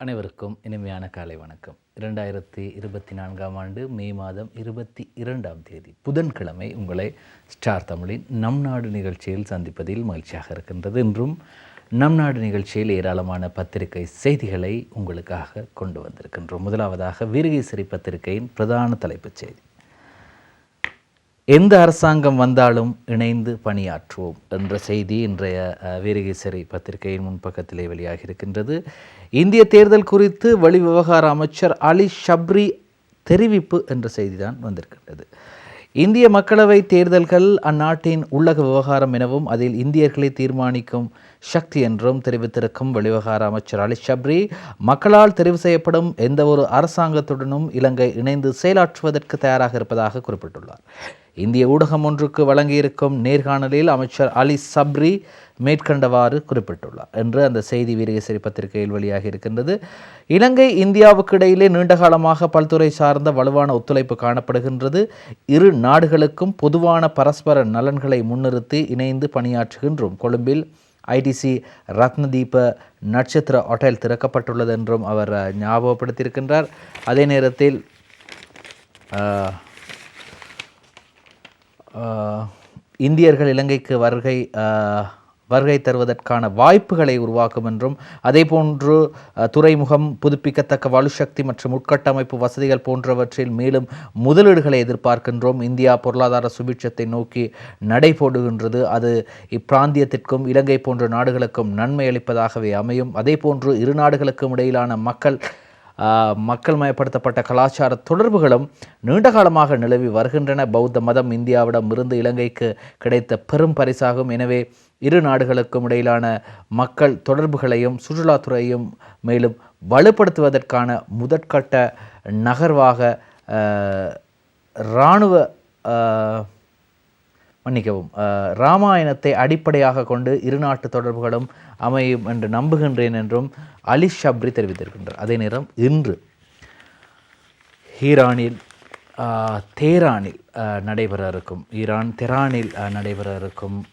அனைவருக்கும் இனிமையான காலை வணக்கம். 2024ஆம் ஆண்டு மே மாதம் 22ஆம் தேதி புதன்கிழமை உங்களை ஸ்டார் தமிழின் நம் நாடு நிகழ்ச்சியில் சந்திப்பதில் மகிழ்ச்சியாக இருக்கின்றது. இன்றும் நம் நாடு நிகழ்ச்சியில் ஏராளமான பத்திரிகை செய்திகளை உங்களுக்காக கொண்டு வந்திருக்கின்றோம். முதலாவதாக வீரகேசரி பத்திரிகையின் பிரதான தலைப்புச் செய்தி: எந்த அரசாங்கம் வந்தாலும் இணைந்து பணியாற்றுவோம் என்ற செய்தி இன்றைய வீரகேசரி பத்திரிகையின் முன்பக்கத்திலே வெளியாகி இருக்கின்றது. இந்திய தேர்தல் குறித்து வெளிவிவகார அமைச்சர் அலி ஷப்ரி தெரிவிப்பு என்ற செய்திதான் வந்திருக்கின்றது. இந்திய மக்களவை தேர்தல்கள் அந்நாட்டின் உள்ளக விவகாரம் எனவும் அதில் இந்தியர்களை தீர்மானிக்கும் சக்தி என்றும் தெரிவித்திருக்கும் வெளிவிவகார அமைச்சர் அலி ஷப்ரி, மக்களால் தெரிவு செய்யப்படும் எந்த ஒரு அரசாங்கத்துடனும் இலங்கை இணைந்து செயலாற்றுவதற்கு தயாராக இருப்பதாக குறிப்பிட்டுள்ளார். இந்திய ஊடகம் ஒன்றுக்கு வழங்கியிருக்கும் நேர்காணலில் அமைச்சர் அலி சப்ரி மேற்கண்டவாறு குறிப்பிட்டுள்ளார் என்று அந்த செய்தி வீரகேசரி பத்திரிகையில் வெளியாகி இருக்கின்றது. இலங்கை இந்தியாவுக்கு இடையிலே நீண்டகாலமாக பல்துறை சார்ந்த வலுவான ஒத்துழைப்பு காணப்படுகின்றது. இரு நாடுகளுக்கும் பொதுவான பரஸ்பர நலன்களை முன்னிறுத்தி இணைந்து பணியாற்றுகின்றோம். கொழும்பில் ஐடிசி ரத்னதீப நட்சத்திர ஹோட்டல் திறக்கப்பட்டுள்ளது என்றும் அவர் ஞாபகப்படுத்தியிருக்கின்றார். அதே நேரத்தில் இந்தியர்கள் இலங்கைக்கு வருகை தருவதற்கான வாய்ப்புகளை உருவாக்கும் என்றும், அதேபோன்று துறைமுகம், புதுப்பிக்கத்தக்க வலுசக்தி மற்றும் உட்கட்டமைப்பு வசதிகள் போன்றவற்றில் மேலும் முதலீடுகளை எதிர்பார்க்கின்றோம். இந்தியா பொருளாதார சுபிட்சத்தை நோக்கி நடைபோடுகின்றது. அது இப்பிராந்தியத்திற்கும் இலங்கை போன்ற நாடுகளுக்கும் நன்மை அளிப்பதாகவே அமையும். அதேபோன்று இரு நாடுகளுக்கும் இடையிலான மக்கள் மயப்படுத்தப்பட்ட கலாச்சார தொடர்புகளும் நீண்டகாலமாக நிலவி வருகின்றன. பௌத்த மதம் இந்தியாவிடம் இருந்து இலங்கைக்கு கிடைத்த பெரும் பரிசாகும். எனவே இரு நாடுகளுக்கும் இடையிலான மக்கள் தொடர்புகளையும் சுற்றுலாத்துறையையும் மேலும் வலுப்படுத்துவதற்கான முதற்கட்ட நகர்வாக இராமாயணத்தை அடிப்படையாக கொண்டு இரு நாட்டு தொடர்புகளும் அமையும் என்று நம்புகின்றேன் என்றும் அலி ஷப்ரி தெரிவித்திருக்கின்றார். அதே நேரம் இன்று ஈரான் தெஹ்ரானில் நடைபெற இருக்கும்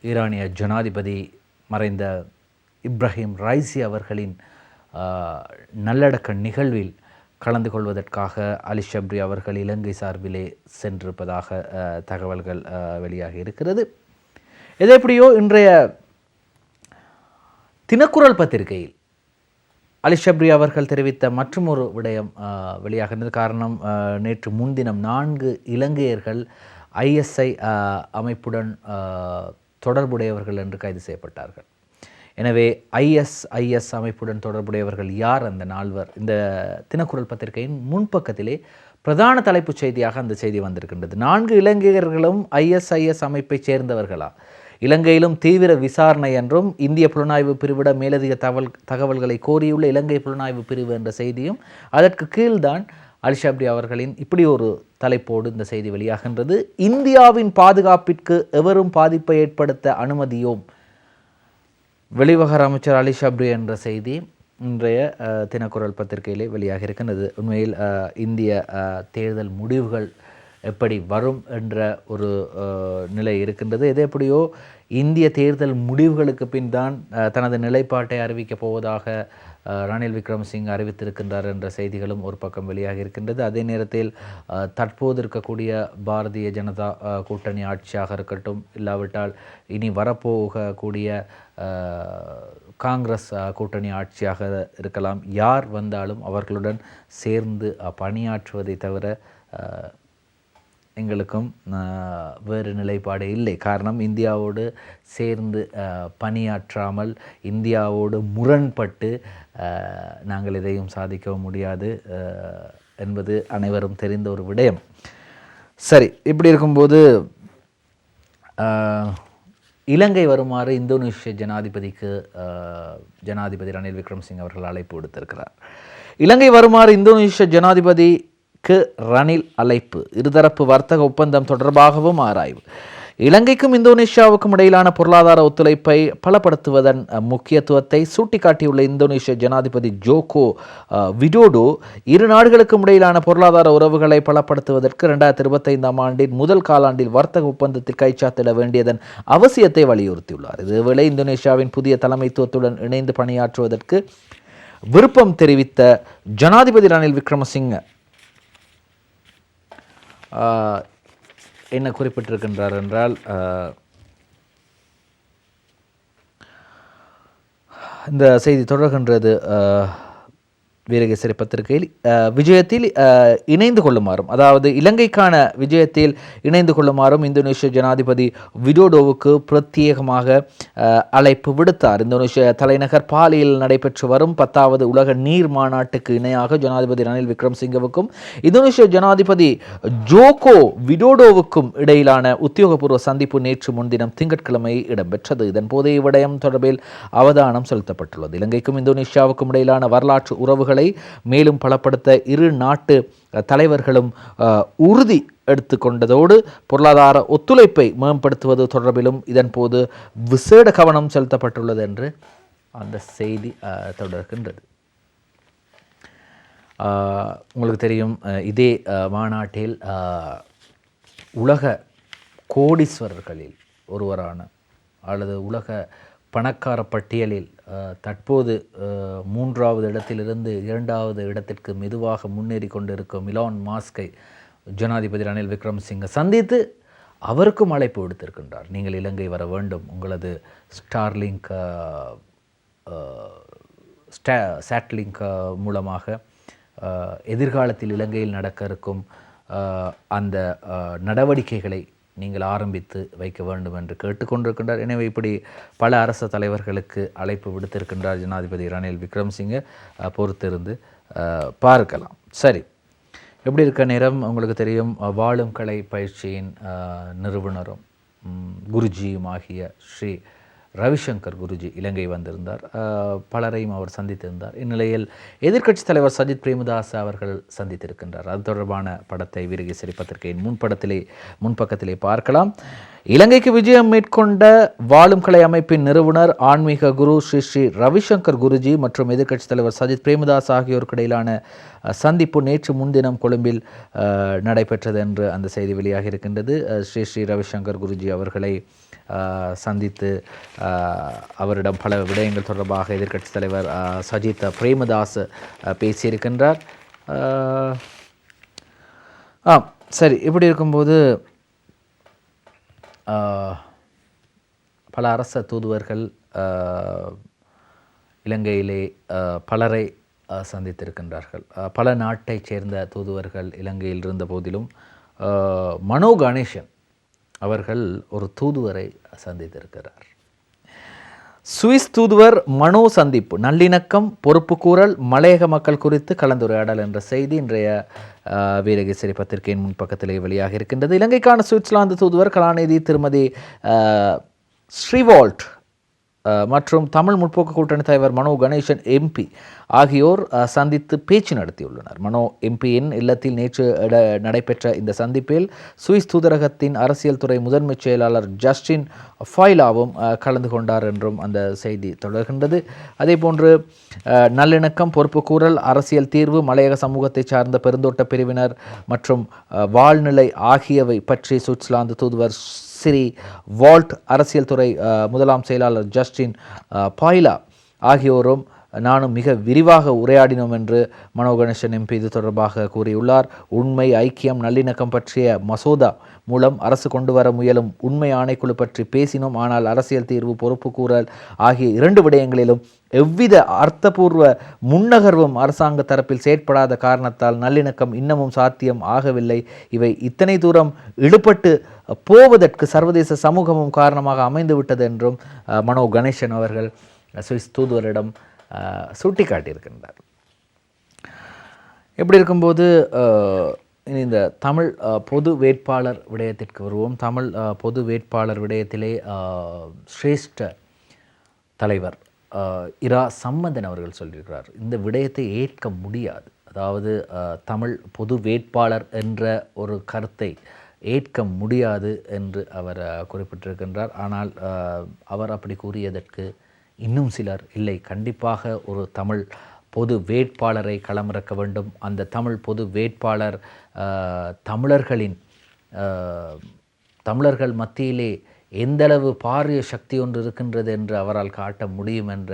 ஈரானிய ஜனாதிபதி மறைந்த இப்ராஹிம் ரைசி அவர்களின் நல்லடக்க நிகழ்வில் கலந்து கொள்வதற்காக அலி ஷப்ரி அவர்கள் இலங்கை சார்பிலே சென்றிருப்பதாக தகவல்கள் வெளியாகி இருக்கிறது. இது எப்படியோ இன்றைய தினக்குரல் பத்திரிகையில் அலி ஷப்ரி அவர்கள் தெரிவித்த மற்றும் ஒரு விடயம் வெளியாகின்றது. காரணம், நேற்று முன்தினம் 4 இலங்கையர்கள் ISI அமைப்புடன் தொடர்புடையவர்கள் என்று கைது செய்யப்பட்டார்கள். எனவே ISIS அமைப்புடன் தொடர்புடையவர்கள் யார் அந்த 4? இந்த தினக்குரல் பத்திரிகையின் முன்பக்கத்திலே பிரதான தலைப்புச் செய்தியாக அந்த செய்தி வந்திருக்கின்றது. 4 இலங்கையர்களும் ISIS அமைப்பை சேர்ந்தவர்களா? இலங்கையிலும் தீவிர விசாரணை என்றும் இந்திய புலனாய்வு பிரிவிட மேலதிக தகவல்களை கோரியுள்ள இலங்கை புலனாய்வு பிரிவு என்ற செய்தியும் அதற்கு கீழ்தான் அலி ஷப்ரி அவர்களின் இப்படி ஒரு தலைப்போடு இந்த செய்தி வெளியாகின்றது. இந்தியாவின் பாதுகாப்பிற்கு எவரும் பாதிப்பை ஏற்படுத்த அனுமதியோம், வெளிவிவகார அமைச்சர் அலி ஷப்ரி என்ற செய்தி இன்றைய தினக்குரல் பத்திரிகையிலே வெளியாக இருக்கின்றது. உண்மையில் இந்திய தேர்தல் முடிவுகள் எப்படி வரும் என்ற ஒரு நிலை இருக்கின்றது. எது எப்படியோ இந்திய தேர்தல் முடிவுகளுக்கு பின் தான் தனது நிலைப்பாட்டை அறிவிக்கப் போவதாக ரணில் விக்ரமசிங்கே அறிவித்திருக்கின்றார் என்ற செய்திகளும் ஒரு பக்கம் வெளியாக இருக்கின்றது. அதே நேரத்தில் தற்போது இருக்கக்கூடிய பாரதிய ஜனதா கூட்டணி ஆட்சியாக இருக்கட்டும், இல்லாவிட்டால் இனி வரப்போகக்கூடிய காங்கிரஸ் கூட்டணி ஆட்சியாக இருக்கலாம், யார் வந்தாலும் அவர்களுடன் சேர்ந்து பணியாற்றுவதை தவிர எங்களுக்கும் வேறு நிலைப்பாடு இல்லை. காரணம், இந்தியாவோடு சேர்ந்து பணியாற்றாமல் இந்தியாவோடு முரண்பட்டு நாங்கள் எதையும் சாதிக்கவும் முடியாது என்பது அனைவரும் தெரிந்த ஒரு விடயம். சரி, இப்படி இருக்கும்போது இலங்கை வருமாறு இந்தோனேஷிய ஜனாதிபதி ரணில் விக்ரமசிங்கே அவர்கள் அழைப்பு விடுத்திருக்கிறார். இலங்கை வருமாறு இந்தோனேஷிய ஜனாதிபதிக்கு ரணில் அழைப்பு. இருதரப்பு வர்த்தக ஒப்பந்தம் தொடர்பாகவும் ஆராய்வு. இலங்கைக்கும் இந்தோனேஷியாவுக்கும் இடையிலான பொருளாதார ஒத்துழைப்பை பலப்படுத்துவதன் முக்கியத்துவத்தை சுட்டிக்காட்டியுள்ள இந்தோனேஷிய ஜனாதிபதி ஜோகோ விடோடோ, இரு நாடுகளுக்கும் இடையிலான பொருளாதார உறவுகளை பலப்படுத்துவதற்கு 2025ஆம் ஆண்டின் முதல் காலாண்டில் வர்த்தக ஒப்பந்தத்தில் கைச்சாத்திட வேண்டியதன் அவசியத்தை வலியுறுத்தியுள்ளார். இதேவேளை இந்தோனேஷியாவின் புதிய தலைமைத்துவத்துடன் இணைந்து பணியாற்றுவதற்கு விருப்பம் தெரிவித்த ஜனாதிபதி ரணில் விக்ரமசிங்க என்ன குறிப்பிட்டிருக்கின்றார் என்றால், இந்த செய்தி தொடர்கின்றது. வீரகேசரி பத்திரிகையில் விஜயத்தில் இணைந்து கொள்ளுமாறும், அதாவது இலங்கைக்கான விஜயத்தில் இணைந்து கொள்ளுமாறும் இந்தோனேஷிய ஜனாதிபதி விடோடோவுக்கு பிரத்யேகமாக அழைப்பு விடுத்தார். இந்தோனேஷிய தலைநகர் பாலியில் நடைபெற்று வரும் 10வது உலக நீர் மாநாட்டுக்கு இணையாக ஜனாதிபதி ரணில் விக்ரமசிங்கவுக்கும் இந்தோனேஷிய ஜனாதிபதி ஜோகோ விடோடோவுக்கும் இடையிலான உத்தியோகபூர்வ சந்திப்பு நேற்று முன்தினம் திங்கட்கிழமை இடம்பெற்றது. இதன் போது இவ்விடயம் தொடர்பில் அவதானம் செலுத்தப்பட்டுள்ளது. இலங்கைக்கும் இந்தோனேஷியாவுக்கும் இடையிலான வரலாற்று உறவுகள் மேலும் பலப்படுத்த இரு நாட்டு தலைவர்களும் உறுதி எடுத்துக்கொண்டதோடு பொருளாதார ஒத்துழைப்பை மேம்படுத்துவது தொடர்பிலும் இதன் போது விசேட கவனம் செலுத்தப்பட்டுள்ளது என்று அந்த செய்தி தொடர்கின்றது. உங்களுக்கு தெரியும், இதே மாநாட்டில் உலக கோடீஸ்வரர்களில் ஒருவரான அல்லது உலக பணக்கார பட்டியலில் தற்போது 3வது இடத்திலிருந்து 2வது இடத்திற்கு மெதுவாக முன்னேறி கொண்டிருக்கும் இலான் மாஸ்கை ஜனாதிபதி ரணில் விக்ரமசிங்க சந்தித்து அவருக்கும் அழைப்பு விடுத்திருக்கின்றார். நீங்கள் இலங்கை வர வேண்டும், உங்களது ஸ்டார்லிங்க் சேட்லிங்க் மூலமாக எதிர்காலத்தில் இலங்கையில் நடக்க இருக்கும் அந்த நடவடிக்கைகளை நீங்கள் ஆரம்பித்து வைக்க வேண்டும் என்று கேட்டுக்கொண்டிருக்கின்றார். எனவே இப்படி பல அரசு தலைவர்களுக்கு அழைப்பு விடுத்திருக்கின்றார் ஜனாதிபதி ரணில் விக்ரமசிங்க. பொறுத்திருந்து பார்க்கலாம். சரி, எப்படி இருக்க நேரம் உங்களுக்கு தெரியும், வாழும் கலை பயிற்சியின் நிறுவனரும் குருஜியும் ஆகிய ஸ்ரீ ரவிசங்கர் குருஜி இலங்கை வந்திருந்தார். பலரையும் அவர் சந்தித்திருந்தார். இந்நிலையில் எதிர்க்கட்சித் தலைவர் சஜித் பிரேமதாஸ் அவர்கள் சந்தித்திருக்கின்றார். அது தொடர்பான படத்தை வீரகேசரி பத்திரிகையின் முன்பக்கத்திலே பார்க்கலாம். இலங்கைக்கு விஜயம் மேற்கொண்ட வாழும் கலை அமைப்பின் நிறுவனர் ஆன்மீக குரு ஸ்ரீ ரவிசங்கர் குருஜி மற்றும் எதிர்க்கட்சித் தலைவர் சஜித் பிரேமதாஸ் ஆகியோருக்கு இடையிலான சந்திப்பு நேற்று முன்தினம் கொழும்பில் நடைபெற்றது என்று அந்த செய்தி வெளியாக இருக்கின்றது. ஸ்ரீ ரவிசங்கர் குருஜி அவர்களை சந்தித்து அவரிடம் பல விடயங்கள் தொடர்பாக எதிர்க்கட்சித் தலைவர் சஜித் பிரேமதாஸ் பேசியிருக்கின்றார். சரி, இப்படி இருக்கும்போது பல அரச தூதுவர்கள் இலங்கையிலே பலரை சந்தித்திருக்கின்றார்கள். பல நாட்டைச் சேர்ந்த தூதுவர்கள் இலங்கையில் இருந்த போதிலும் மனோ கணேசன் அவர்கள் ஒரு தூதுவரை சந்தித்திருக்கிறார். சுவிஸ் தூதுவர் மனோ சந்திப்பு, நல்லிணக்கம், பொறுப்புக்கூறல், மலையக மக்கள் குறித்து கலந்துரையாடல் என்ற செய்தி இன்றைய வீரகேசரி பத்திரிகையின் முன்பக்கத்திலே வெளியாக இருக்கின்றது. இலங்கைக்கான சுவிட்சர்லாந்து தூதுவர் கலாநிதி திருமதி ஸ்ரீவால்ட் மற்றும் தமிழ் முற்போக்கு கூட்டணி தலைவர் மனோ கணேசன் எம்பி ஆகியோர் சந்தித்து பேச்சு நடத்தியுள்ளனர். மனோ எம்பியின் இல்லத்தில் நேற்று நடைபெற்ற இந்த சந்திப்பில் சுவிஸ் தூதரகத்தின் அரசியல் துறை முதன்மை செயலாளர் ஜஸ்டின் ஃபாய்லாவும் கலந்து கொண்டார் என்றும் அந்த செய்தி தொடர்கின்றது. அதேபோன்று நல்லிணக்கம், பொறுப்புக்கூறல், அரசியல் தீர்வு, மலையக சமூகத்தை சார்ந்த பெருந்தோட்ட பிரிவினர் மற்றும் வாழ்நிலை ஆகியவை பற்றி சுவிட்சர்லாந்து தூதுவர் ஸ்ரீ வால்ட், அரசியல் துறை முதலாம் செயலாளர் ஜஸ்டின் பாய்லா ஆகியோரும் நானும் மிக விரிவாக உரையாடினோம் என்று மனோ கணேசன் எம்பி இது தொடர்பாக கூறியுள்ளார். உண்மை, ஐக்கியம், நல்லிணக்கம் பற்றிய மசோதா மூலம் அரசு கொண்டு வர முயலும் உண்மை ஆணைக்குழு பற்றி பேசினோம். ஆனால் அரசியல் தீர்வு, பொறுப்புக்கூறல் ஆகிய 2 விடயங்களிலும் எவ்வித அர்த்தபூர்வ முன்னகர்வும் அரசாங்க தரப்பில் செயற்படாத காரணத்தால் நல்லிணக்கம் இன்னமும் சாத்தியம் ஆகவில்லை. இவை இத்தனை தூரம் இழுபட்டு போவதற்கு சர்வதேச சமூகமும் காரணமாக அமைந்துவிட்டது என்றும் மனோ கணேசன் அவர்கள் சுவிஸ் தூதுவரிடம் சுட்டிக்காட்டியிருக்கின்றார். எப்படி இருக்கும்போது இந்த தமிழ் பொது வேட்பாளர் விடயத்திற்கு வருவோம். தமிழ் பொது வேட்பாளர் விடயத்திலே சிரேஷ்ட தலைவர் இரா சம்பந்தன் அவர்கள் சொல்லியிருக்கிறார், இந்த விடயத்தை ஏற்க முடியாது. அதாவது தமிழ் பொது வேட்பாளர் என்ற ஒரு கருத்தை ஏற்க முடியாது என்று அவர் குறிப்பிட்டிருக்கின்றார். ஆனால் அவர் அப்படி கூறியதற்கு இன்னும் சிலர் இல்லை, கண்டிப்பாக ஒரு தமிழ் பொது வேட்பாளரை களமிறக்க வேண்டும். அந்த தமிழ் பொது வேட்பாளர் தமிழர்கள் மத்தியிலே எந்தளவு பாரிய சக்தி ஒன்று இருக்கின்றது என்று அவரால் காட்ட முடியும் என்ற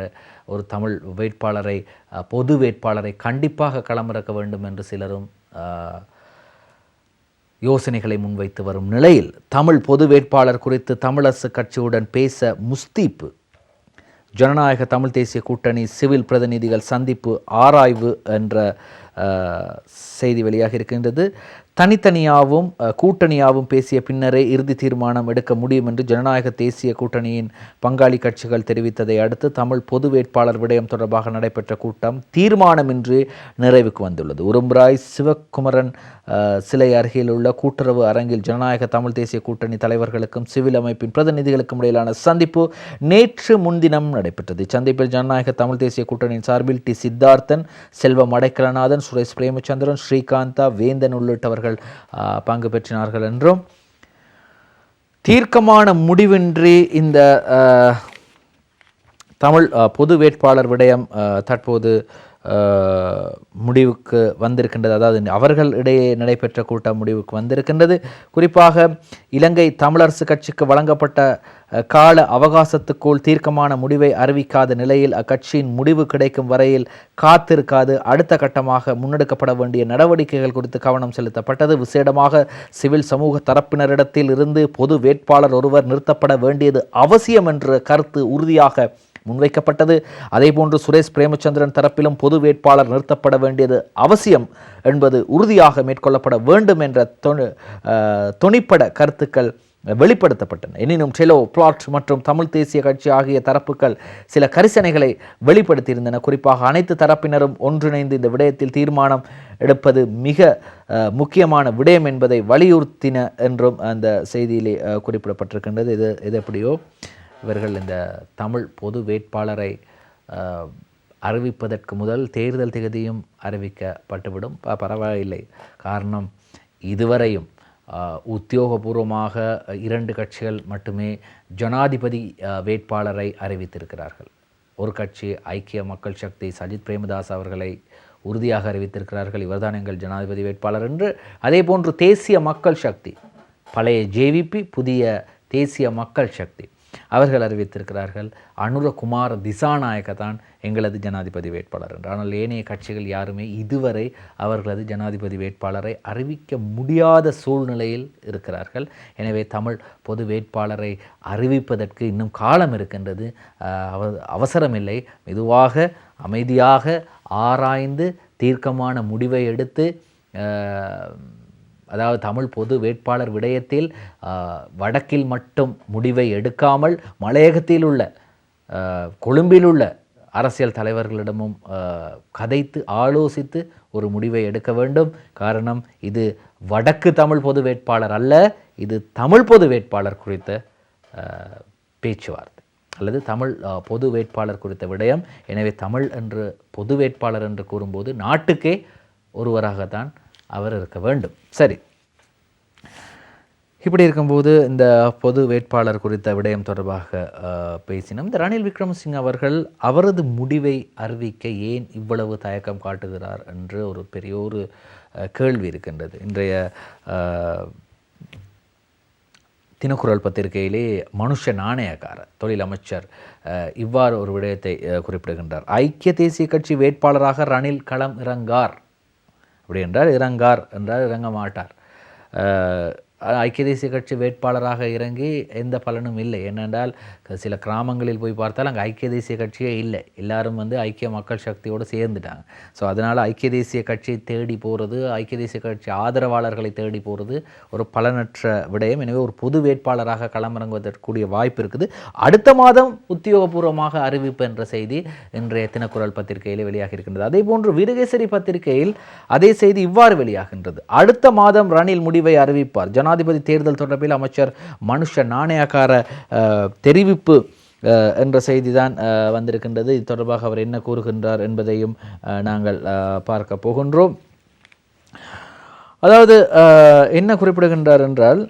ஒரு தமிழ் வேட்பாளரை, பொது வேட்பாளரை கண்டிப்பாக களமிறக்க வேண்டும் என்று சிலரும் யோசனைகளை முன்வைத்து வரும் நிலையில் தமிழ் பொது வேட்பாளர் குறித்து தமிழரசு கட்சியுடன் பேச முஸ்தீப்பு, ஜனநாயக தமிழ் தேசிய கூட்டணி சிவில் பிரதிநிதிகள் சந்திப்பு ஆராய்வு என்ற செய்தி வெளியாக இருக்கின்றது. தனித்தனியாகவும் கூட்டணியாகவும் பேசிய பின்னரே இறுதி தீர்மானம் எடுக்க முடியும் என்று ஜனநாயக தேசிய கூட்டணியின் பங்காளி கட்சிகள் தெரிவித்ததை அடுத்து தமிழ் பொது வேட்பாளர் விடயம் தொடர்பாக நடைபெற்ற கூட்டம் தீர்மானமின்றி நிறைவுக்கு வந்துள்ளது. உரும்புராய் சிவக்குமரன் சிலை அருகில் உள்ள கூட்டுறவு அரங்கில் ஜனநாயக தமிழ் தேசிய கூட்டணி தலைவர்களுக்கும் சிவில் அமைப்பின் பிரதிநிதிகளுக்கும் இடையிலான சந்திப்பு நேற்று முன்தினம் நடைபெற்றது. இச்சந்திப்பில் ஜனநாயக தமிழ் தேசிய கூட்டணியின் சார்பில் டி சித்தார்த்தன், செல்வம் அடைக்கலநாதன், சுரேஷ் பிரேமச்சந்திரன், ஸ்ரீகாந்தா, வேந்தன் உள்ளிட்டவர்கள் பங்கு பெற்றினார்கள் என்றும், தீர்க்கமான முடிவின்றி இந்த தமிழ் பொது வேட்பாளர் விடயம் தற்போது முடிவுக்கு வந்திருக்கின்றது. அதாவது அவர்கள் இடையே நடைபெற்ற கூட்டம் முடிவுக்கு வந்திருக்கின்றது. குறிப்பாக இலங்கை தமிழரசு கட்சிக்கு வழங்கப்பட்ட கால அவகாசத்துக்குள் தீர்க்கமான முடிவை அறிவிக்காத நிலையில் அக்கட்சியின் முடிவு கிடைக்கும் வரையில் காத்திருக்காது அடுத்த கட்டமாக முன்னெடுக்கப்பட வேண்டிய நடவடிக்கைகள் குறித்து கவனம் செலுத்தப்பட்டது. விசேடமாக சிவில் சமூக தரப்பினரிடத்தில் இருந்து பொது வேட்பாளர் ஒருவர் நிறுத்தப்பட வேண்டியது அவசியம் என்ற கருத்து உறுதியாக முன்வைக்கப்பட்டது. அதேபோன்று சுரேஷ் பிரேமச்சந்திரன் தரப்பிலும் பொது வேட்பாளர் நிறுத்தப்பட வேண்டியது அவசியம் என்பது உறுதியாக மேற்கொள்ளப்பட வேண்டும் என்ற தொனிப்பட கருத்துக்கள் வெளிப்படுத்தப்பட்டன. எனினும் டெலோ, பிளாட் மற்றும் தமிழ் தேசிய கட்சி ஆகிய தரப்புகள் சில கரிசனைகளை வெளிப்படுத்தியிருந்தன. குறிப்பாக அனைத்து தரப்பினரும் ஒன்றிணைந்து இந்த விடயத்தில் தீர்மானம் எடுப்பது மிக முக்கியமான விடயம் என்பதை வலியுறுத்தின என்றும் அந்த செய்தியிலே குறிப்பிடப்பட்டிருக்கின்றது. இது எப்படியோ இவர்கள் இந்த தமிழ் பொது வேட்பாளரை அறிவிப்பதற்கு முதல் தேர்தல் திகதியும் அறிவிக்கப்பட்டுவிடும். பரவாயில்லை. காரணம், இதுவரையும் உத்தியோகபூர்வமாக 2 கட்சிகள் மட்டுமே ஜனாதிபதி வேட்பாளரை அறிவித்திருக்கிறார்கள். ஒரு கட்சி ஐக்கிய மக்கள் சக்தி சஜித் பிரேமதாஸ் அவர்களை உறுதியாக அறிவித்திருக்கிறார்கள், இவர்தான் எங்கள் ஜனாதிபதி வேட்பாளர் என்று. அதே போன்று தேசிய மக்கள் சக்தி, பழைய ஜேவிபி, புதிய தேசிய மக்கள் சக்தி அவர்கள் அறிவித்திருக்கிறார்கள் அனுரகுமார திசாநாயக்க தான் எங்களது ஜனாதிபதி வேட்பாளர் என்று. ஆனால் ஏனைய கட்சிகள் யாருமே இதுவரை அவர்களது ஜனாதிபதி வேட்பாளரை அறிவிக்க முடியாத சூழ்நிலையில் இருக்கிறார்கள். எனவே தமிழ் பொது வேட்பாளரை அறிவிப்பதற்கு இன்னும் காலம் இருக்கின்றது, அவசரமில்லை. மெதுவாக அமைதியாக ஆராய்ந்து தீர்க்கமான முடிவை எடுத்து, அதாவது தமிழ் பொது வேட்பாளர் விடயத்தில் வடக்கில் மட்டும் முடிவை எடுக்காமல் மலையகத்தில் உள்ள கொழும்பில் உள்ள அரசியல் தலைவர்களிடமும் கதைத்து ஆலோசித்து ஒரு முடிவை எடுக்க வேண்டும். காரணம், இது வடக்கு தமிழ் பொது வேட்பாளர் அல்ல, இது தமிழ் பொது வேட்பாளர் குறித்த பேச்சுவார்த்தை அல்லது தமிழ் பொது வேட்பாளர் குறித்த விடயம். எனவே தமிழ் என்று பொது வேட்பாளர் என்று கூறும்போது நாட்டுக்கே ஒருவராகத்தான் அவர் இருக்க வேண்டும். சரி, இப்படி இருக்கும்போது இந்த பொது வேட்பாளர் குறித்த விடயம் தொடர்பாக பேசினோம். இந்த ரணில் விக்ரமசிங்க அவர்கள் அவரது முடிவை அறிவிக்க ஏன் இவ்வளவு தயக்கம் காட்டுகிறார் என்று ஒரு பெரிய ஒரு கேள்வி இருக்கின்றது. இன்றைய தினக்குரல் பத்திரிகையிலே மனுஷ நாணயக்கார தொழில் அமைச்சர் இவ்வாறு ஒரு விடயத்தை குறிப்பிடுகின்றார். ஐக்கிய தேசிய கட்சி வேட்பாளராக ரணில் களம் இறங்கார். அப்படி என்றால் இறங்கார் என்றால் இறங்க மாட்டார். ஐக்கிய தேசிய கட்சி வேட்பாளராக இறங்கி எந்த பலனும் இல்லை. ஏனென்றால் சில கிராமங்களில் போய் பார்த்தால் அங்கே ஐக்கிய தேசிய கட்சியே இல்லை, எல்லாரும் ஐக்கிய மக்கள் சக்தியோடு சேர்ந்துட்டாங்க. ஸோ அதனால் ஐக்கிய தேசிய கட்சியை தேடி போகிறது, ஐக்கிய தேசிய கட்சி ஆதரவாளர்களை தேடி போகிறது ஒரு பலனற்ற விடயம். எனவே ஒரு பொது வேட்பாளராக களமிறங்குவதற்குரிய வாய்ப்பு இருக்குது. அடுத்த மாதம் உத்தியோகபூர்வமாக அறிவிப்பு என்ற செய்தி இன்றைய தினக்குரல் பத்திரிகையில் வெளியாக இருக்கின்றது. அதே போன்று வீரகேசரி பத்திரிகையில் அதே செய்தி இவ்வாறு வெளியாகின்றது. அடுத்த மாதம் ரணில் முடிவை அறிவிப்பார். ஜனாதிபதி தேர்தல் தொடர்பில் அமைச்சர் மனுஷ நாணயக்கார தெரிவிப்பு என்ற செய்தி தான் வந்திருக்கின்றது. இது தொடர்பாக அவர் என்ன கூறுகின்றார் என்பதையும் நாங்கள் பார்க்க போகின்றோம். அதாவது என்ன குறிப்பிடுகின்றார் என்றால்,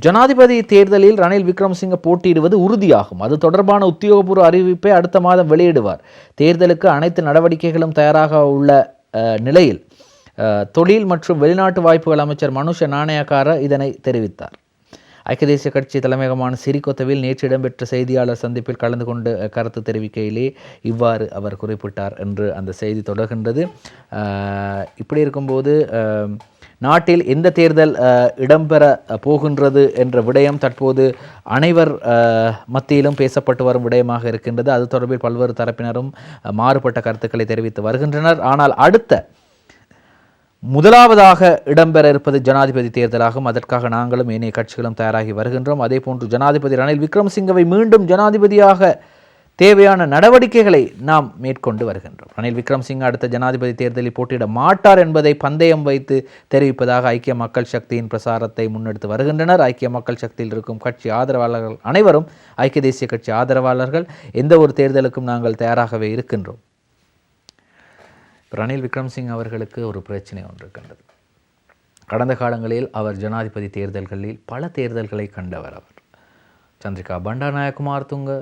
ஜனாதிபதி தேர்தலில் ரணில் விக்ரமசிங்க போட்டியிடுவது உறுதியாகும். அது தொடர்பான உத்தியோகபூர்வ அறிவிப்பை அடுத்த மாதம் வெளியிடுவார். தேர்தலுக்கு அனைத்து நடவடிக்கைகளும் தயாராக உள்ள நிலையில் தொழில் மற்றும் வெளிநாட்டு வாய்ப்புகள் அமைச்சர் மனுஷ நாணயக்கார இதனை தெரிவித்தார். ஐக்கிய தேசிய கட்சி தலைமையகமான சிறிகொத்தவில் நேற்று இடம்பெற்ற செய்தியாளர் சந்திப்பில் கலந்து கொண்டு கருத்து தெரிவிக்கையிலே இவ்வாறு அவர் குறிப்பிட்டார் என்று அந்த செய்தி தொடர்கின்றது. இப்படி இருக்கும்போது நாட்டில் எந்த தேர்தல் இடம்பெற போகின்றது என்ற விடயம் தற்போது அனைவர் மத்தியிலும் பேசப்பட்டு வரும் விடயமாக இருக்கின்றது. அது தொடர்பில் பல்வேறு தரப்பினரும் மாறுபட்ட கருத்துக்களை தெரிவித்து வருகின்றனர். ஆனால் அடுத்த முதலாவதாக இடம்பெற இருப்பது ஜனாதிபதி தேர்தலாகும். அதற்காக நாங்களும் ஏனைய கட்சிகளும் தயாராகி வருகின்றோம். அதே போன்று ஜனாதிபதி ரணில் விக்ரமசிங்கவை மீண்டும் ஜனாதிபதியாக தேவையான நடவடிக்கைகளை நாம் மேற்கொண்டு வருகின்றோம். ரணில் விக்ரமசிங்க அடுத்த ஜனாதிபதி தேர்தலில் போட்டியிட மாட்டார் என்பதை பந்தயம் வைத்து தெரிவிப்பதாக ஐக்கிய மக்கள் சக்தியின் பிரசாரத்தை முன்னெடுத்து வருகின்றனர். ஐக்கிய மக்கள் சக்தியில் இருக்கும் கட்சி ஆதரவாளர்கள் அனைவரும் ஐக்கிய தேசிய கட்சி ஆதரவாளர்கள். எந்த ஒரு தேர்தலுக்கும் நாங்கள் தயாராகவே இருக்கின்றோம். ரணில் விக்ரமசிங்க அவர்களுக்கு ஒரு பிரச்சனை ஒன்று இருக்கின்றது. கடந்த காலங்களில் அவர் ஜனாதிபதி தேர்தல்களில் பல தேர்தல்களை கண்டவர். அவர் சந்திரிகா பண்டாநாயகுமாரதுங்க,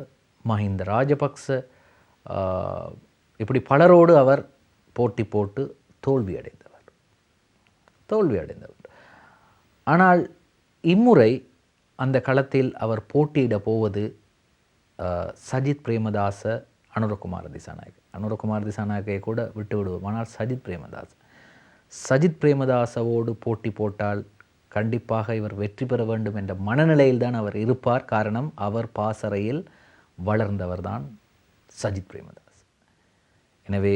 மஹிந்த ராஜபக்ச, இப்படி பலரோடு அவர் போட்டி போட்டு தோல்வியடைந்தவர். ஆனால் இம்முறை அந்த களத்தில் அவர் போட்டியிட போவது சஜித் பிரேமதாச, அனுரகுமார திசாநாயக்கை கூட விட்டு விடுவோம். ஆனால் சஜித் பிரேமதாசவோடு போட்டி போட்டால் கண்டிப்பாக இவர் வெற்றி பெற வேண்டும் என்ற மனநிலையில்தான் அவர் இருப்பார். காரணம், அவர் பாசறையில் வளர்ந்தவர் தான் சஜித் பிரேமதாஸ். எனவே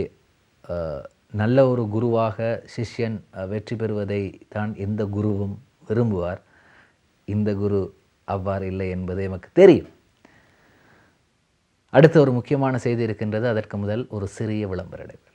நல்ல ஒரு குருவாக சிஷ்யன் வெற்றி பெறுவதை தான் எந்த குருவும் விரும்புவார். இந்த குரு அவ்வாறு இல்லை என்பது எமக்கு தெரியும். அடுத்த ஒரு முக்கியமான செய்தி இருக்கின்றது. அதற்கு முதல் ஒரு சிறிய விளம்பர இடைவேளை.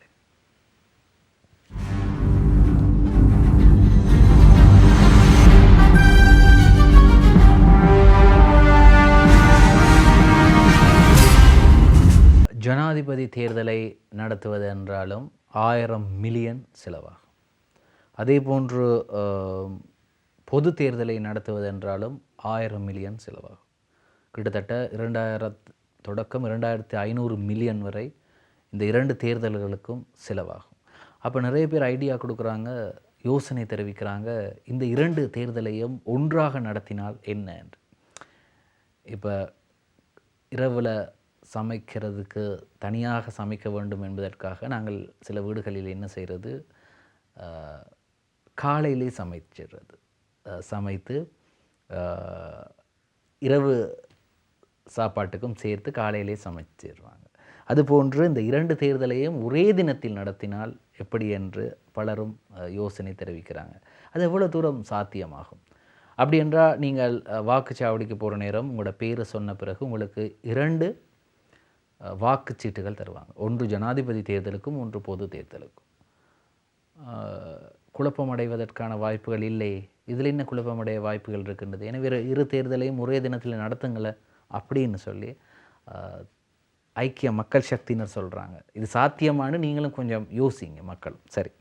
ஜனாதிபதி தேர்தலை நடத்துவது என்றாலும் 1000 மில்லியன் செலவாகும். அதே போன்று பொது தேர்தலை நடத்துவது என்றாலும் 1000 மில்லியன் செலவாகும். கிட்டத்தட்ட 2000 தொடக்கம் 2500 மில்லியன் வரை இந்த 2 தேர்தல்களுக்கும் செலவாகும். அப்போ நிறைய பேர் ஐடியா கொடுக்குறாங்க, யோசனை தெரிவிக்கிறாங்க, இந்த 2 தேர்தலையும் ஒன்றாக நடத்தினால் என்ன என்று. இப்போ இரவில் சமைக்கிறதுக்கு தனியாக சமைக்க வேண்டும் என்பதற்காக நாங்கள் சில வீடுகளில் என்ன செய்கிறது, காலையிலே சமைத்து இரவு சாப்பாட்டுக்கும் சேர்த்து காலையிலே சமைச்சிடுவாங்க. அதுபோன்று இந்த 2 தேர்தலையும் ஒரே தினத்தில் நடத்தினால் எப்படி என்று பலரும் யோசனை தெரிவிக்கிறாங்க. அது எவ்வளோ தூரம் சாத்தியமாகும்? அப்படி என்றால் நீங்கள் வாக்குச்சாவடிக்கு போகிற நேரம் உங்களோட பேரை சொன்ன பிறகு உங்களுக்கு 2 வாக்குச்சீட்டுகள் தருவாங்க. ஒன்று ஜனாதிபதி தேர்தலுக்கும், ஒன்று பொது தேர்தலுக்கும். குழப்பமடைவதற்கான வாய்ப்புகள் இல்லை. இதில் என்ன குழப்பமடைய வாய்ப்புகள் இருக்கின்றது? எனவே 2 தேர்தலையும் ஒரே தினத்தில் நடத்துங்கள அப்படின்னு சொல்லி ஐக்கிய மக்கள் சக்தியினர் சொல்கிறாங்க. இது சாத்தியமானு நீங்களும் கொஞ்சம் யோசிங்க மக்களும். சரி,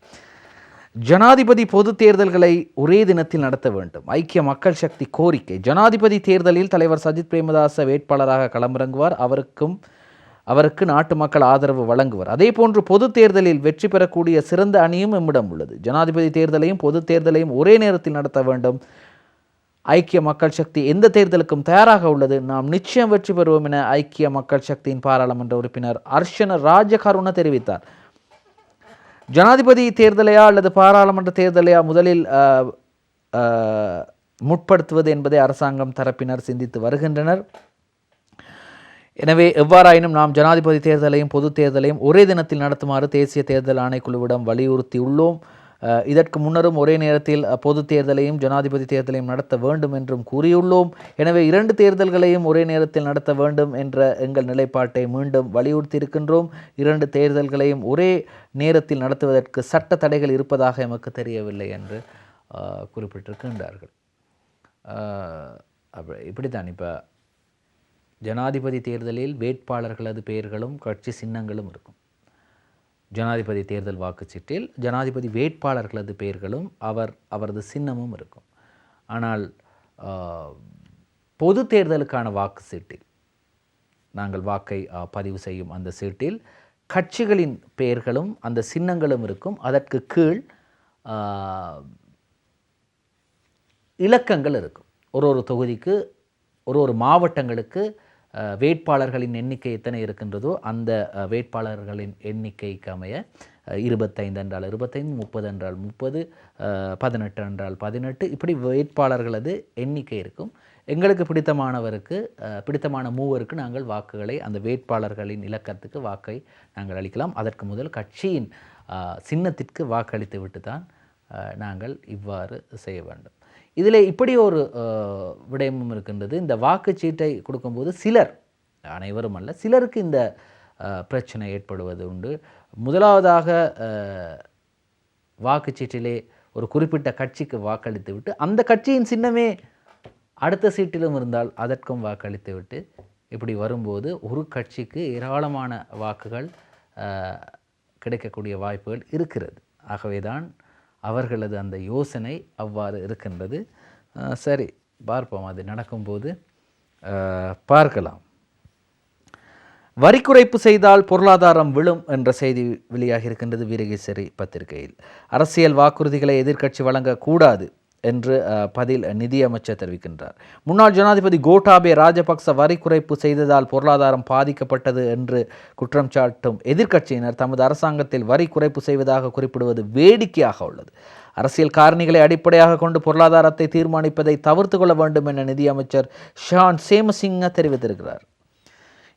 ஜனாதிபதி பொது தேர்தல்களை ஒரே தினத்தில் நடத்த வேண்டும், ஐக்கிய மக்கள் சக்தி கோரிக்கை. ஜனாதிபதி தேர்தலில் தலைவர் சஜித் பிரேமதாச வேட்பாளராக களமிறங்குவார். அவருக்கு நாட்டு மக்கள் ஆதரவு வழங்குவார். அதே போன்று பொது தேர்தலில் வெற்றி பெறக்கூடிய சிறந்த அணியும் நம்மிடம் உள்ளது. ஜனாதிபதி தேர்தலையும் பொது தேர்தலையும் ஒரே நேரத்தில் நடத்த வேண்டும். ஐக்கிய மக்கள் சக்தி எந்த தேர்தலுக்கும் தயாராக உள்ளது. நாம் நிச்சயம் வெற்றி பெறுவோம் என ஐக்கிய மக்கள் சக்தியின் பாராளுமன்ற உறுப்பினர் அர்ஷன ராஜகருண தெரிவித்தார். ஜனாதிபதி தேர்தலையா அல்லது பாராளுமன்ற தேர்தலையா முதலில் முற்படுத்துவது என்பதை அரசாங்கம் தரப்பினர் சிந்தித்து வருகின்றனர். எனவே எவ்வாறாயினும் நாம் ஜனாதிபதி தேர்தலையும் பொது தேர்தலையும் ஒரே தினத்தில் நடத்துமாறு தேசிய தேர்தல் ஆணைக்குழுவிடம் வலியுறுத்தியுள்ளோம். இதற்கு முன்னரும் ஒரே நேரத்தில் பொது தேர்தலையும் ஜனாதிபதி தேர்தலையும் நடத்த வேண்டும் என்றும் கூறியுள்ளோம். எனவே 2 தேர்தல்களையும் ஒரே நேரத்தில் நடத்த வேண்டும் என்ற எங்கள் நிலைப்பாட்டை மீண்டும் வலியுறுத்தி இருக்கின்றோம். 2 தேர்தல்களையும் ஒரே நேரத்தில் நடத்துவதற்கு சட்ட தடைகள் இருப்பதாக எமக்கு தெரியவில்லை என்று குறிப்பிட்டிருக்கின்றார்கள். இப்படித்தான் இப்போ ஜனாதிபதி தேர்தலில் வேட்பாளர்களது பெயர்களும் கட்சி சின்னங்களும் இருக்கும். ஜனாதிபதி தேர்தல் வாக்குச்சீட்டில் ஜனாதிபதி வேட்பாளர்களது பெயர்களும் அவரது சின்னமும் இருக்கும். ஆனால் பொது தேர்தலுக்கான வாக்கு சீட்டில் நாங்கள் வாக்கை பதிவு செய்யும் அந்த சீட்டில் கட்சிகளின் பெயர்களும் அந்த சின்னங்களும் இருக்கும். அதற்கு கீழ் இலக்கங்கள் இருக்கும். ஒரு தொகுதிக்கு ஒரு மாவட்டங்களுக்கு வேட்பாளர்களின் எண்ணிக்கை எத்தனை இருக்கின்றதோ அந்த வேட்பாளர்களின் எண்ணிக்கைக்கு அமைய 25 என்றால் 25, 30 என்றால் 30, 18 என்றால் 18, இப்படி வேட்பாளர்களது எண்ணிக்கை இருக்கும். எங்களுக்கு பிடித்தமான மூவருக்கு நாங்கள் வாக்குகளை அந்த வேட்பாளர்களின் இலக்கத்துக்கு வாக்கை நாங்கள் அளிக்கலாம். அதற்கு முதல் கட்சியின் சின்னத்திற்கு வாக்களித்து விட்டு தான் நாங்கள் இவ்வாறு செய்ய வேண்டும். இதில் இப்படி ஒரு விடயமும் இருக்கின்றது. இந்த வாக்குச்சீட்டை கொடுக்கும்போது சிலர், அனைவரும் அல்ல, சிலருக்கு இந்த பிரச்சனை ஏற்படுவது உண்டு. முதலாவதாக வாக்குச்சீட்டிலே ஒரு குறிப்பிட்ட கட்சிக்கு வாக்களித்து விட்டு அந்த கட்சியின் சின்னமே அடுத்த சீட்டிலும் இருந்தால் அதற்கும் வாக்களித்து விட்டு இப்படி வரும்போது ஒரு கட்சிக்கு ஏராளமான வாக்குகள் கிடைக்கக்கூடிய வாய்ப்புகள் இருக்கிறது. ஆகவேதான் அவர்களது அந்த யோசனை அவ்வாறு இருக்கின்றது. சரி, பார்ப்போம், அது நடக்கும்போது பார்க்கலாம். வரி குறைப்பு செய்தால் பொருளாதாரம் விழும் என்ற செய்தி வெளியாகி இருக்கின்றது வீரகேசரி பத்திரிகையில். அரசியல் வாக்குறுதிகளை எதிர்க்கட்சி வழங்கக்கூடாது என்று பதில் நிதியமைச்சர் தெரிவிக்கின்றார். முன்னாள் ஜனாதிபதி கோட்டாபே ராஜபக்ச வரி குறைப்பு செய்ததால் பொருளாதாரம் பாதிக்கப்பட்டது என்று குற்றம் சாட்டும் எதிர்க்கட்சியினர் தமது அரசாங்கத்தில் வரி குறைப்பு செய்வதாக குறிப்பிடுவது வேடிக்கையாக உள்ளது. அரசியல் காரணிகளை அடிப்படையாக கொண்டு பொருளாதாரத்தை தீர்மானிப்பதை தவிர்த்து கொள்ள வேண்டும் என நிதியமைச்சர் ஷான் சேமசிங்க தெரிவித்திருக்கிறார்.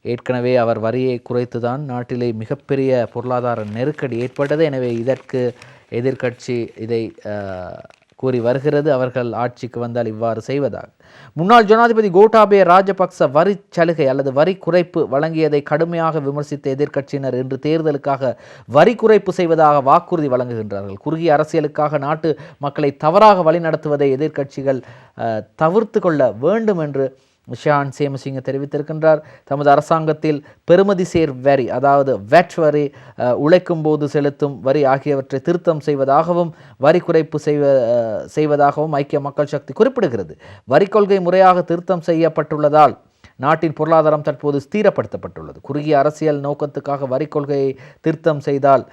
ஏற்கனவே அவர் வரியை குறைத்துதான் நாட்டிலே மிகப்பெரிய பொருளாதார நெருக்கடி ஏற்பட்டது. எனவே இதற்கு எதிர்க்கட்சி இதை கூறி வருகிறது. அவர்கள் ஆட்சிக்கு வந்தால் இவ்வாறு செய்வதாக. முன்னாள் ஜனாதிபதி கோட்டாபே ராஜபக்ச வரி சலுகை அல்லது வரி குறைப்பு வழங்கியதை கடுமையாக விமர்சித்த எதிர்க்கட்சியினர் இன்று தேர்தலுக்காக வரி குறைப்பு செய்வதாக வாக்குறுதி வழங்குகின்றார்கள். குறுகிய அரசியலுக்காக நாட்டு மக்களை தவறாக வழிநடத்துவதை எதிர்க்கட்சிகள் தவிர்த்து கொள்ள வேண்டும் என்று ஷான் சேமசிங்க தெரிவித்திருக்கின்றார். தமது அரசாங்கத்தில் பெறுமதி சேர் வரி, அதாவது வெட் வரி, உழைக்கும் போது செலுத்தும் வரி ஆகியவற்றை திருத்தம் செய்வதாகவும் வரி குறைப்பு செய்வதாகவும் ஐக்கிய மக்கள் சக்தி குறிப்பிடுகிறது. வரி கொள்கை முறையாக திருத்தம் செய்யப்பட்டுள்ளதால் நாட்டின் பொருளாதாரம் தற்போது ஸ்திரப்படுத்தப்பட்டுள்ளது. குறுகிய அரசியல் நோக்கத்துக்காக வரி கொள்கையை திருத்தம் செய்தால்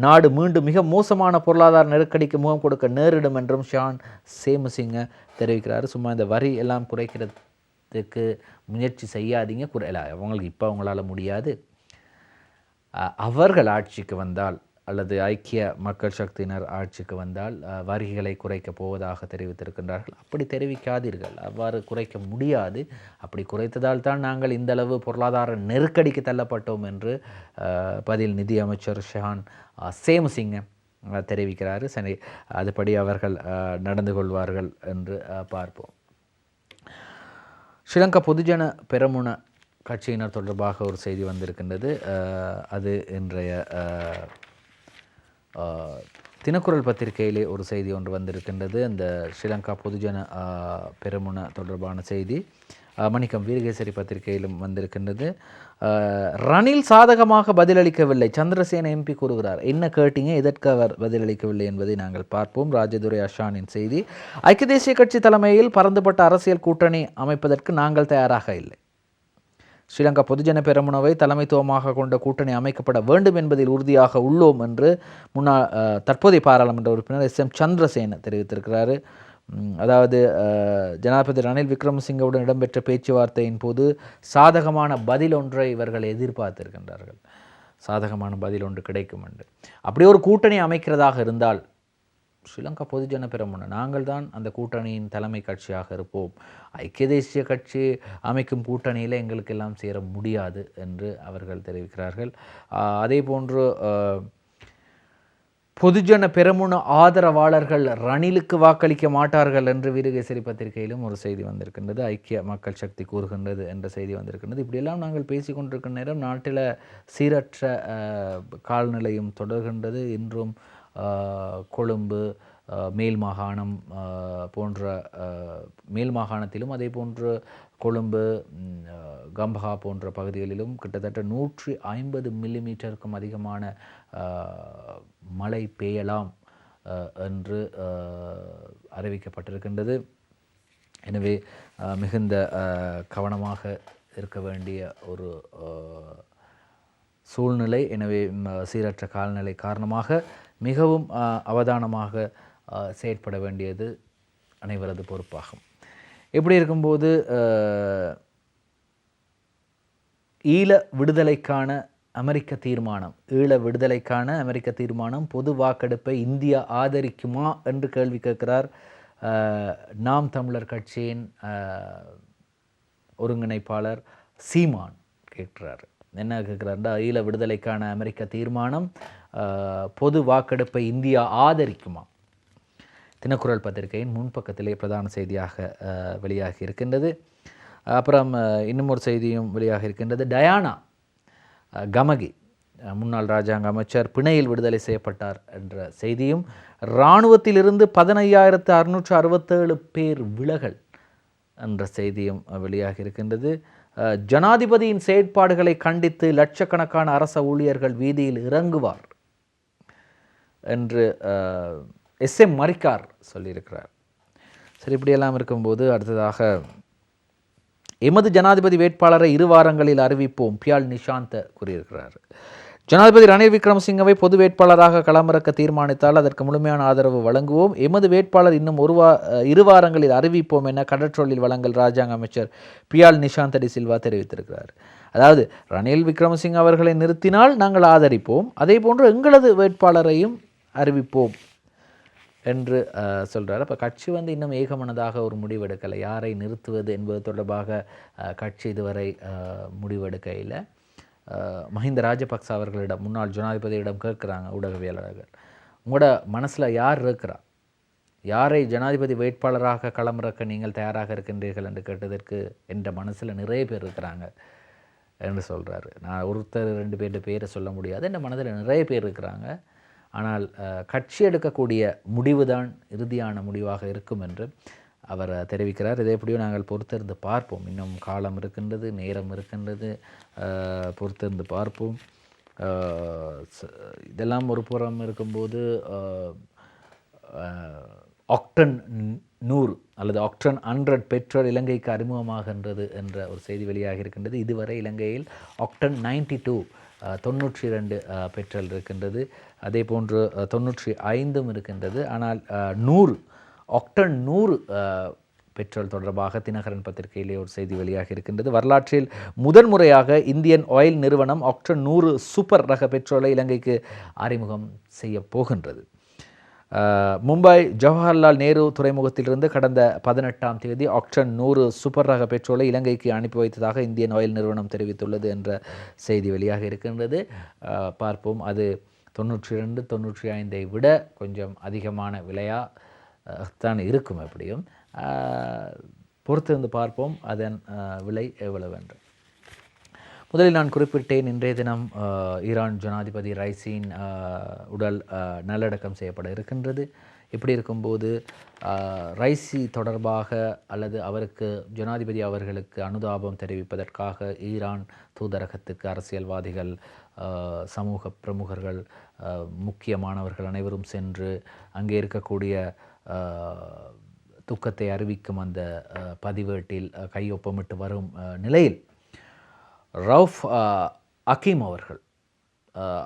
நாடு மீண்டும் மிக மோசமான பொருளாதார நெருக்கடிக்கு முகம் கொடுக்க நேரிடும் என்றும் ஷான் சேமசிங்க தெரிவிக்கிறார். சும்மா இந்த வரி எல்லாம் குறைக்கிறதுக்கு முயற்சி செய்யாதீங்க, அவங்களுக்கு இப்போ அவங்களால முடியாது. அவர்கள் ஆட்சிக்கு வந்தால் அல்லது ஐக்கிய மக்கள் சக்தியினர் ஆட்சிக்கு வந்தால் வரிகளை குறைக்கப் போவதாக தெரிவித்திருக்கின்றார்கள். அப்படி தெரிவிக்காதீர்கள், அவ்வாறு குறைக்க முடியாது. அப்படி குறைத்ததால் தான் நாங்கள் இந்தளவு பொருளாதார நெருக்கடிக்கு தள்ளப்பட்டோம் என்று பதில் நிதியமைச்சர் ஷான் சேமசிங்க தெரிவிக்கிறார். சரி, அதுபடி அவர்கள் நடந்து கொள்வார்கள் என்று பார்ப்போம். ஸ்ரீலங்கா பொதுஜன பெரமுன கட்சியினர் தொடர்பாக ஒரு செய்தி வந்திருக்கின்றது. அது இன்றைய தினக்குரல் பத்திரிகையிலே ஒரு செய்தி ஒன்று வந்திருக்கின்றது. அந்த ஸ்ரீலங்கா பொதுஜன பெரமுன தொடர்பான செய்தி மணிக்கம் வீரகேசரி பத்திரிகையிலும் வந்திருக்கின்றது. ரணில் சாதகமாக பதிலளிக்கவில்லை, சந்திரசேன எம்பி கூறுகிறார். என்ன கேட்டீங்க, எதற்கு அவர் பதிலளிக்கவில்லை என்பதை நாங்கள் பார்ப்போம். ராஜதுரை அஷானின் செய்தி. ஐக்கிய தேசிய கட்சி தலைமையில் பரந்துபட்ட அரசியல் கூட்டணி அமைப்பதற்கு நாங்கள் தயாராக இல்லை. ஸ்ரீலங்கா பொதுஜன பெரமுனவை தலைமைத்துவமாக கொண்ட கூட்டணி அமைக்கப்பட வேண்டும் என்பதில் உறுதியாக உள்ளோம் என்று தற்போதைய பாராளுமன்ற உறுப்பினர் SM சந்திரசேன தெரிவித்திருக்கிறார். அதாவது ஜனாதிபதி ரணில் விக்ரமசிங்கவுடன் இடம்பெற்ற பேச்சுவார்த்தையின் போது சாதகமான பதில் ஒன்றை இவர்கள் எதிர்பார்த்திருக்கின்றார்கள். சாதகமான பதில் ஒன்று கிடைக்கும் என்று. அப்படி ஒரு கூட்டணி அமைக்கிறதாக இருந்தால் ஸ்ரீலங்கா பொதுஜன பெரமுன நாங்கள் தான் அந்த கூட்டணியின் தலைமை கட்சியாக இருப்போம். ஐக்கிய தேசிய கட்சி அமைக்கும் கூட்டணியில் எங்களுக்கெல்லாம் சேர முடியாது என்று அவர்கள் தெரிவிக்கிறார்கள். அதே போன்று பொதுஜன பெரமுன ஆதரவாளர்கள் ரணிலுக்கு வாக்களிக்க மாட்டார்கள் என்று வீரகேசரி பத்திரிகையிலும் ஒரு செய்தி வந்திருக்கின்றது. ஐக்கிய மக்கள் சக்தி கூறுகின்றது என்ற செய்தி வந்திருக்கின்றது. இப்படியெல்லாம் நாங்கள் பேசி கொண்டிருக்கிற நேரம் நாட்டில் சீரற்ற காலநிலையும் தொடர்கின்றது. இன்றும் கொழும்பு, மேல் மாகாணம் போன்ற மேல் மாகாணத்திலும் அதே போன்று கொழும்பு, கம்பஹா போன்ற பகுதிகளிலும் கிட்டத்தட்ட 150 மில்லிமீட்டருக்கும் அதிகமான மழை பெய்யலாம் என்று அறிவிக்கப்பட்டிருக்கின்றது. எனவே மிகுந்த கவனமாக இருக்க வேண்டிய ஒரு சூழ்நிலை. எனவே சீரற்ற காலநிலை காரணமாக மிகவும் அவதானமாக செயற்பட வேண்டியது அனைவரது பொறுப்பாகும். இப்படி இருக்கும்போது ஈழ விடுதலைக்கான அமெரிக்க தீர்மானம் பொது வாக்கெடுப்பை இந்தியா ஆதரிக்குமா என்று கேள்வி கேட்கிறார் நாம் தமிழர் கட்சியின் ஒருங்கிணைப்பாளர் சீமான் கேட்கிறார். என்ன கேட்கிறாருன்னா, ஈழ விடுதலைக்கான அமெரிக்க தீர்மானம் பொது வாக்கெடுப்பை இந்தியா ஆதரிக்குமா? தினக்குரல் பத்திரிகையின் முன்பக்கத்திலே பிரதான செய்தியாக வெளியாகி இருக்கின்றது. அப்புறம் இன்னும் ஒரு செய்தியும் வெளியாக இருக்கின்றது. டயானா கமகி முன்னாள் இராஜாங்க அமைச்சர் பிணையில் விடுதலை செய்யப்பட்டார் என்ற செய்தியும், இராணுவத்திலிருந்து 15,667 பேர் விலகல் என்ற செய்தியும் வெளியாக இருக்கின்றது. ஜனாதிபதியின் செயற்பாடுகளை கண்டித்து லட்சக்கணக்கான அரச ஊழியர்கள் வீதியில் இறங்குவார் என்று SM மரிக்கார் சொல்லியிருக்கிறார். சரி, இப்படியெல்லாம் இருக்கும்போது அடுத்ததாக எமது ஜனாதிபதி வேட்பாளரை 2 வாரங்களில் அறிவிப்போம், பியால் நிஷாந்த கூறியிருக்கிறார். ஜனாதிபதி ரணில் விக்ரமசிங்கவை பொது வேட்பாளராக களமிறக்க தீர்மானித்தால் அதற்கு முழுமையான ஆதரவு வழங்குவோம். எமது வேட்பாளர் இன்னும் 2 வாரங்களில் அறிவிப்போம் என கடற்றொழில் வழங்கல் இராஜாங்க அமைச்சர் பியால் நிஷாந்த டி சில்வா தெரிவித்திருக்கிறார். அதாவது, ரணில் விக்ரமசிங்க அவர்களை நிறுத்தினால் நாங்கள் ஆதரிப்போம், அதே போன்று எங்களது வேட்பாளரையும் அறிவிப்போம் என்று சொல்கிறார். அப்போ கட்சி இன்னும் ஏகமனதாக ஒரு முடிவெடுக்கலை. யாரை நிறுத்துவது என்பது தொடர்பாக கட்சி இதுவரை முடிவெடுக்க இல்லை. மஹிந்த ராஜபக்ச அவர்களிடம், முன்னாள் ஜனாதிபதியிடம் கேட்குறாங்க ஊடகவியலாளர்கள், உங்களோட மனசில் யார் இருக்கிறா, யாரை ஜனாதிபதி வேட்பாளராக களமிறக்க நீங்கள் தயாராக இருக்கின்றீர்கள் என்று கேட்டதற்கு, என்ற மனசில் நிறைய பேர் இருக்கிறாங்க என்று சொல்கிறாரு. நான் ஒருத்தர் 2 பேர் பேரை சொல்ல முடியாது, என் மனதில் நிறைய பேர் இருக்கிறாங்க. ஆனால் கட்சி எடுக்கக்கூடிய முடிவு தான் இறுதியான முடிவாக இருக்கும் என்று அவர் தெரிவிக்கிறார். இதை எப்படியும் நாங்கள் பொறுத்திருந்து பார்ப்போம். இன்னும் காலம் இருக்கின்றது, நேரம் இருக்கின்றது, பொறுத்திருந்து பார்ப்போம். இதெல்லாம் ஒரு புறம் இருக்கும்போது ஆக்டன் 100 அல்லது ஆக்டன் 100 பெட்ரோல் இலங்கைக்கு அறிமுகமாகின்றது என்ற ஒரு செய்தி வெளியாக இருக்கின்றது. இதுவரை இலங்கையில் ஆக்டன் 92 92 பெட்ரோல் இருக்கின்றது, அதே போன்று 95 இருக்கின்றது. ஆனால் 100 ஆக்டன் 100 பெட்ரோல் தொடர்பாக தினகரன் பத்திரிகையிலே ஒரு செய்தி வெளியாக இருக்கின்றது. வரலாற்றில் முதன்முறையாக இந்தியன் ஆயில் நிறுவனம் ஆக்டன் 100 சூப்பர் ரக பெட்ரோலை இலங்கைக்கு அறிமுகம் செய்ய போகின்றது. மும்பை ஜவஹர்லால் நேரு துறைமுகத்திலிருந்து கடந்த 18ஆம் தேதி ஆக்டன் 100 சூப்பர் ரக பெட்ரோலை இலங்கைக்கு அனுப்பி வைத்ததாக இந்தியன் ஆயில் நிறுவனம் தெரிவித்துள்ளது என்ற செய்தி வெளியாக இருக்கின்றது. பார்ப்போம், அது 92 95 விட கொஞ்சம் அதிகமான விலையாக தான் இருக்கும். எப்படியும் பொறுத்திருந்து பார்ப்போம் அதன் விலை எவ்வளவு என்று. முதலில் நான் குறிப்பிட்டேன், இன்றைய தினம் ஈரான் ஜனாதிபதி ரைசின் உடல் நல்லடக்கம் செய்யப்பட இருக்கின்றது. இப்படி இருக்கும்போது ரைசி தொடர்பாக அல்லது அவருக்கு ஜனாதிபதி அவர்களுக்கு அனுதாபம் தெரிவிப்பதற்காக ஈரான் தூதரகத்துக்கு அரசியல்வாதிகள், சமூக பிரமுகர்கள், முக்கியமானவர்கள் அனைவரும் சென்று அங்கே இருக்கக்கூடிய துக்கத்தை அறிவிக்கும் அந்த பதிவேட்டில் கையொப்பமிட்டு வரும் நிலையில் ரவுஃப் ஹக்கீம் அவர்கள்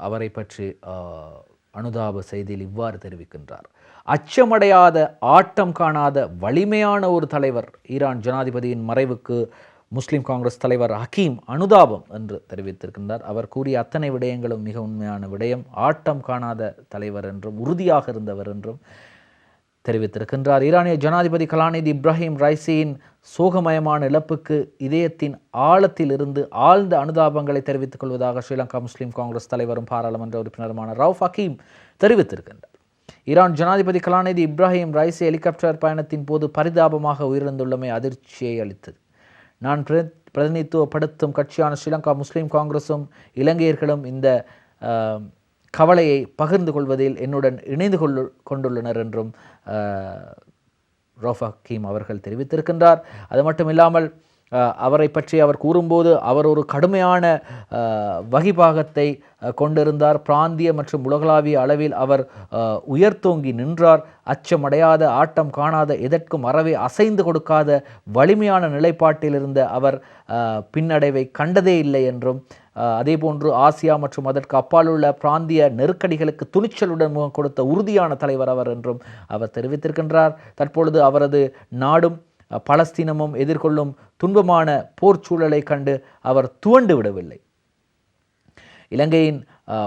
அவரை பற்றி அனுதாப செய்தியில் இவ்வாறு தெரிவிக்கின்றார். அச்சமடையாத, ஆட்டம் காணாத வலிமையான ஒரு தலைவர். ஈரான் ஜனாதிபதியின் மறைவுக்கு முஸ்லிம் காங்கிரஸ் தலைவர் ஹக்கீம் அனுதாபம் என்று தெரிவித்திருக்கின்றார். அவர் கூறிய அத்தனை விடயங்களும் மிக உண்மையான விடயம். ஆட்டம் காணாத தலைவர் என்றும் உறுதியாக இருந்தவர் என்றும் தெரிவித்திருக்கின்றார். ஈரானிய ஜனாதிபதி கலாநிதி இப்ராஹிம் ரைசியின் சோகமயமான இழப்புக்கு இதயத்தின் ஆழத்தில் இருந்து ஆழ்ந்த அனுதாபங்களை தெரிவித்துக் கொள்வதாக ஸ்ரீலங்கா முஸ்லிம் காங்கிரஸ் தலைவரும் பாராளுமன்ற உறுப்பினருமான ரவுஃப் ஹக்கீம் தெரிவித்திருக்கின்றார். ஈரான் ஜனாதிபதி கலாநிதி இப்ராஹிம் ரைசி ஹெலிகாப்டர் பயணத்தின் போது பரிதாபமாக உயிரிழந்துள்ளமை அதிர்ச்சியை அளித்தது. நான் பிரதிநிதித்துவப்படுத்தும் கட்சியான ஸ்ரீலங்கா முஸ்லிம் காங்கிரஸும் இலங்கையர்களும் இந்த கவலையை பகிர்ந்து கொள்வதில் என்னுடன் இணைந்து கொண்டுள்ளனர் என்றும் ரவுஃப் ஹக்கீம் அவர்கள் தெரிவித்திருக்கின்றார். அது மட்டும் இல்லாமல் அவரை பற்றி அவர் கூறும்போது, அவர் ஒரு கடுமையான வகிபாகத்தை கொண்டிருந்தார். பிராந்திய மற்றும் உலகளாவிய அளவில் அவர் உயர்த்தோங்கி நின்றார். அச்சமடையாத, ஆட்டம் காணாத, எதற்கும் அறவே அசைந்து கொடுக்காத வலிமையான நிலைப்பாட்டில் இருந்த அவர் பின்னடைவை கண்டதே இல்லை என்றும், அதேபோன்று ஆசியா மற்றும் அதற்கு அப்பாலுள்ள பிராந்திய நெருக்கடிகளுக்கு துணிச்சலுடன் முகம் கொடுத்த உறுதியான தலைவர் அவர் என்றும் அவர் தெரிவித்திருக்கின்றார். தற்பொழுது அவரது நாடும் பலஸ்தீனமும் எதிர்கொள்ளும் துன்பமான போர் சூழலை கண்டு அவர் துவண்டு விடவில்லை. இலங்கையின்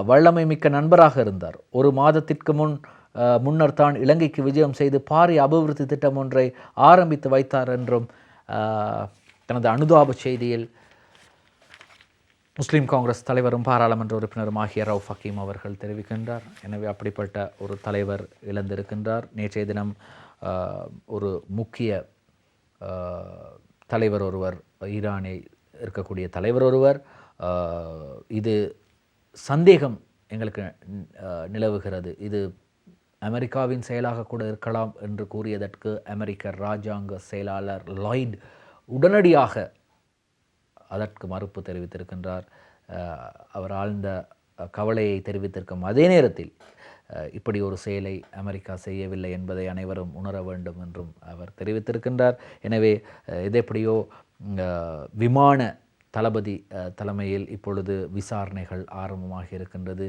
வல்லமை மிக்க நண்பராக இருந்தார். ஒரு மாதத்திற்கு முன்னர் தான் இலங்கைக்கு விஜயம் செய்து பாரிய அபிவிருத்தி திட்டம் ஒன்றை ஆரம்பித்து வைத்தார் என்றும் தனது அனுதாப செய்தியில் முஸ்லீம் காங்கிரஸ் தலைவரும் பாராளுமன்ற உறுப்பினரும் ஆகிய ரவுஃப் ஹக்கீம் அவர்கள் தெரிவிக்கின்றார். எனவே அப்படிப்பட்ட ஒரு தலைவர் இழந்திருக்கின்றார். நேற்றைய தினம் ஒரு முக்கிய தலைவர் ஒருவர், ஈரானில் இருக்கக்கூடிய தலைவர் ஒருவர், இது சந்தேகம் எங்களுக்கு நிலவுகிறது, இது அமெரிக்காவின் செயலாக கூட இருக்கலாம் என்று கூறியதற்கு அமெரிக்க இராஜாங்க செயலாளர் லாய்ட் உடனடியாக அதற்கு மறுப்பு தெரிவித்திருக்கின்றார். அவர் ஆழ்ந்த கவலையை தெரிவித்திருக்கும் அதே நேரத்தில் இப்படி ஒரு செயலை அமெரிக்கா செய்யவில்லை என்பதை அனைவரும் உணர வேண்டும் என்றும் அவர் தெரிவித்திருக்கின்றார். எனவே இதெப்படியோ விமான தளபதி தலைமையில் இப்பொழுது விசாரணைகள் ஆரம்பமாக இருக்கின்றது.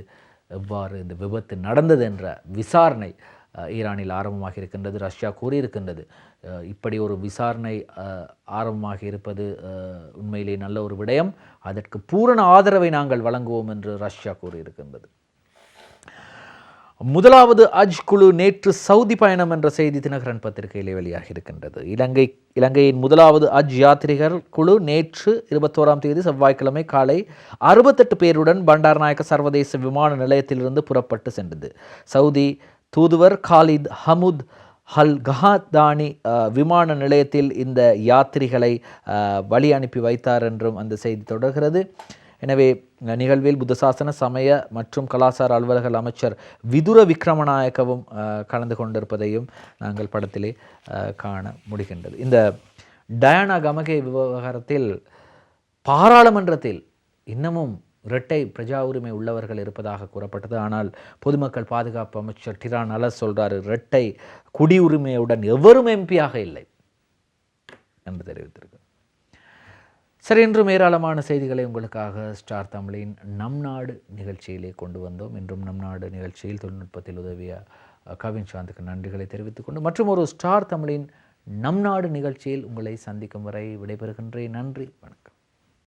எவ்வாறு இந்த விபத்து நடந்தது என்ற விசாரணை ஈரானில் ஆரம்பமாக இருக்கின்றது. ரஷ்யா கூறியிருக்கின்றது, இப்படி ஒரு விசாரணை ஆரம்பமாக இருப்பது உண்மையிலே நல்ல ஒரு விடயம், அதற்கு பூரண ஆதரவை நாங்கள் வழங்குவோம் என்று ரஷ்யா கூறியிருக்கின்றது. முதலாவது ஹஜ் குழு நேற்று சவுதி பயணம் என்ற செய்தி தினகரன் பத்திரிகையிலே வெளியாகி இருக்கின்றது. இலங்கையின் முதலாவது ஹஜ் யாத்ரிகர் குழு நேற்று 21ஆம் தேதி செவ்வாய்க்கிழமை காலை 68 பேருடன் பண்டாரநாயக்க சர்வதேச விமான நிலையத்திலிருந்து புறப்பட்டு சென்றது. சவுதி தூதுவர் காலித் ஹமுத் ஹல் கஹாதானி விமான நிலையத்தில் இந்த யாத்திரிகளை வழி அனுப்பி வைத்தார் என்றும் அந்த செய்தி தொடர்கிறது. எனவே நிகழ்வில் புத்தசாசன சமய மற்றும் கலாச்சார அலுவலர்கள் அமைச்சர் விதுர விக்ரமநாயக்கவும் கலந்து கொண்டிருப்பதையும் நாங்கள் படத்திலே காண முடிகின்றது. இந்த டயானா கமகே விவகாரத்தில் பாராளுமன்றத்தில் இன்னமும் இரட்டை பிரஜா உரிமை உள்ளவர்கள் இருப்பதாக கூறப்பட்டது. ஆனால் பொதுமக்கள் பாதுகாப்பு அமைச்சர் டிரான் அலஸ் சொல்றாரு, இரட்டை குடியுரிமையுடன் எவரும் எம்பியாக இல்லை என்று தெரிவித்திருக்கு. சரி, இன்றும் ஏராளமான செய்திகளை உங்களுக்காக ஸ்டார் தமிழின் நம் நாடு நிகழ்ச்சியிலே கொண்டு வந்தோம். இன்றும் நம் நாடு நிகழ்ச்சியில் தொழில்நுட்பத்தில் உதவிய கவின் சாந்துக்கு நன்றிகளை தெரிவித்துக் கொண்டு மற்றும் ஒரு ஸ்டார் தமிழின் நம் நாடு நிகழ்ச்சியில் உங்களை சந்திக்கும் வரை விடைபெறுகின்றேன். நன்றி, வணக்கம்.